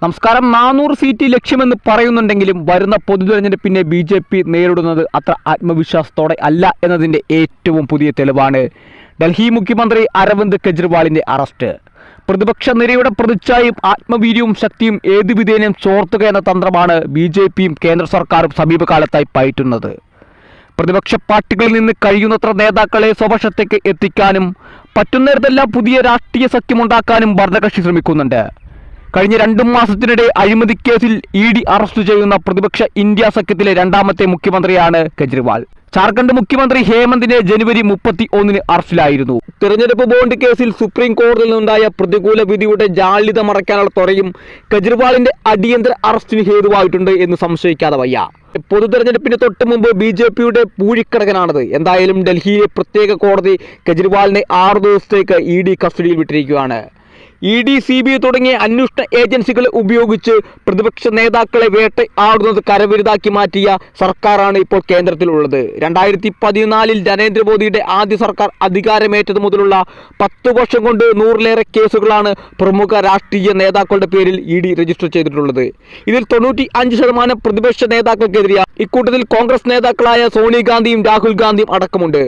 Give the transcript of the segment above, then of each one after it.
നമസ്കാരം. 400 സീറ്റ് ലക്ഷ്യമെന്ന് പറയുന്നുണ്ടെങ്കിലും വരുന്ന പൊതുതെരഞ്ഞെടുപ്പിനെ BJP നേരിടുന്നത് അത്ര ആത്മവിശ്വാസത്തോടെ അല്ല എന്നതിൻ്റെ ഏറ്റവും പുതിയ തെളിവാണ് ഡൽഹി മുഖ്യമന്ത്രി അരവിന്ദ് കെജ്രിവാളിൻ്റെ അറസ്റ്റ്. പ്രതിപക്ഷ നിരയുടെ പ്രതിച്ഛായയും ആത്മവീര്യവും ശക്തിയും ഏതു വിധേനയും ചോർത്തുക എന്ന തന്ത്രമാണ് BJPയും കേന്ദ്ര സർക്കാരും സമീപകാലത്തായി പയറ്റുന്നത്. പ്രതിപക്ഷ പാർട്ടികളിൽ നിന്ന് കഴിയുന്നത്ര നേതാക്കളെ സ്വപക്ഷത്തേക്ക് എത്തിക്കാനും പറ്റുന്നിടത്തെല്ലാം പുതിയ രാഷ്ട്രീയ സഖ്യമുണ്ടാക്കാനും ഭരണകക്ഷി ശ്രമിക്കുന്നുണ്ട്. കഴിഞ്ഞ 2 മാസത്തിനിടെ അഴിമതി കേസിൽ ED അറസ്റ്റ് ചെയ്യുന്ന പ്രതിപക്ഷ ഇന്ത്യ സഖ്യത്തിലെ രണ്ടാമത്തെ മുഖ്യമന്ത്രിയാണ് കെജ്രിവാൾ. ജാർഖണ്ഡ് മുഖ്യമന്ത്രി ഹേമന്തിനെ ജനുവരി 31 അറസ്റ്റിലായിരുന്നു. തിരഞ്ഞെടുപ്പ് ബോണ്ട് കേസിൽ സുപ്രീം കോടതിയിൽ നിന്നുണ്ടായ പ്രതികൂല വിധിയുടെ ജാള്യത മറയ്ക്കാനുള്ള തുറയും കെജ്രിവാളിന്റെ അടിയന്തര അറസ്റ്റിന് ഹേതുവായിട്ടുണ്ട് എന്ന് സംശയിക്കാതെ വയ്യ. പൊതുതെരഞ്ഞെടുപ്പിന് തൊട്ട് മുമ്പ് BJPയുടെ പൂഴിക്കടകനാണത്. എന്തായാലും ഡൽഹിയിലെ പ്രത്യേക കോടതി കെജ്രിവാളിനെ 6 ദിവസത്തേക്ക് ED കസ്റ്റഡിയിൽ വിട്ടിരിക്കുകയാണ്. ED, CBI തുടങ്ങിയ അന്വേഷണ ഏജൻസികളെ ഉപയോഗിച്ച് പ്രതിപക്ഷ നേതാക്കളെ വേട്ടയാടുന്നത് കരവിരുതാക്കി മാറ്റിയ സർക്കാരാണ് ഇപ്പോൾ കേന്ദ്രത്തിലുള്ളത്. 2014 നരേന്ദ്രമോദിയുടെ ആദ്യ സർക്കാർ അധികാരമേറ്റത് മുതലുള്ള 10 വർഷം കൊണ്ട് 100-ലേറെ കേസുകളാണ് പ്രമുഖ രാഷ്ട്രീയ നേതാക്കളുടെ പേരിൽ ED രജിസ്റ്റർ ചെയ്തിട്ടുള്ളത്. ഇതിൽ 95% പ്രതിപക്ഷ നേതാക്കൾക്കെതിരെയാണ്. ഇക്കൂട്ടത്തിൽ കോൺഗ്രസ് നേതാക്കളായ സോണിയാഗാന്ധിയും രാഹുൽ ഗാന്ധിയും അടക്കമുണ്ട്.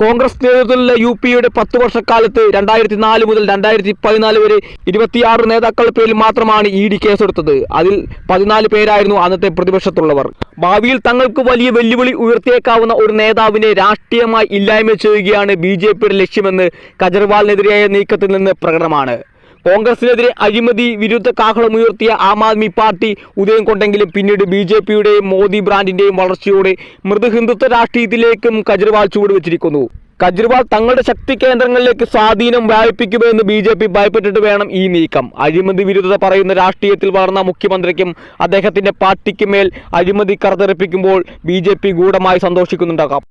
കോൺഗ്രസ് നേതൃത്വത്തിലുള്ള UPയുടെ 10 വർഷക്കാലത്ത് 2004 മുതൽ 2014 വരെ 26 നേതാക്കളുടെ പേരിൽ മാത്രമാണ് ED കേസെടുത്തത്. അതിൽ 14 പേരായിരുന്നു അന്നത്തെ പ്രതിപക്ഷത്തുള്ളവർ. ഭാവിയിൽ തങ്ങൾക്ക് വലിയ വെല്ലുവിളി ഉയർത്തിയേക്കാവുന്ന ഒരു നേതാവിനെ രാഷ്ട്രീയമായി ഇല്ലായ്മ ചെയ്യുകയാണ് BJPയുടെ ലക്ഷ്യമെന്ന് കെജ്രിവാളിനെതിരായ നീക്കത്തിൽ നിന്ന് പ്രകടമാണ്. കോൺഗ്രസിനെതിരെ അഴിമതി വിരുദ്ധ കാഹളമുയർത്തിയ ആം ആദ്മി പാർട്ടി ഉദയം കൊണ്ടെങ്കിലും പിന്നീട് BJPയുടെയും മോദി ബ്രാൻഡിന്റെയും വളർച്ചയോടെ മൃദു ഹിന്ദുത്വ രാഷ്ട്രീയത്തിലേക്കും കെജ്രിവാൾ ചുവടുവെച്ചിരിക്കുന്നു. കെജ്രിവാൾ തങ്ങളുടെ ശക്തി കേന്ദ്രങ്ങളിലേക്ക് സ്വാധീനം വ്യാപിപ്പിക്കുമെന്ന് BJP ഭയപ്പെട്ടിട്ട് വേണം ഈ നീക്കം. അഴിമതി വിരുദ്ധത പറയുന്ന രാഷ്ട്രീയത്തിൽ വളർന്ന മുഖ്യമന്ത്രിക്കും അദ്ദേഹത്തിന്റെ പാർട്ടിക്ക് മേൽ അഴിമതി കറതെറിപ്പിക്കുമ്പോൾ BJP ഗൂഢമായി സന്തോഷിക്കുന്നുണ്ടാകാം.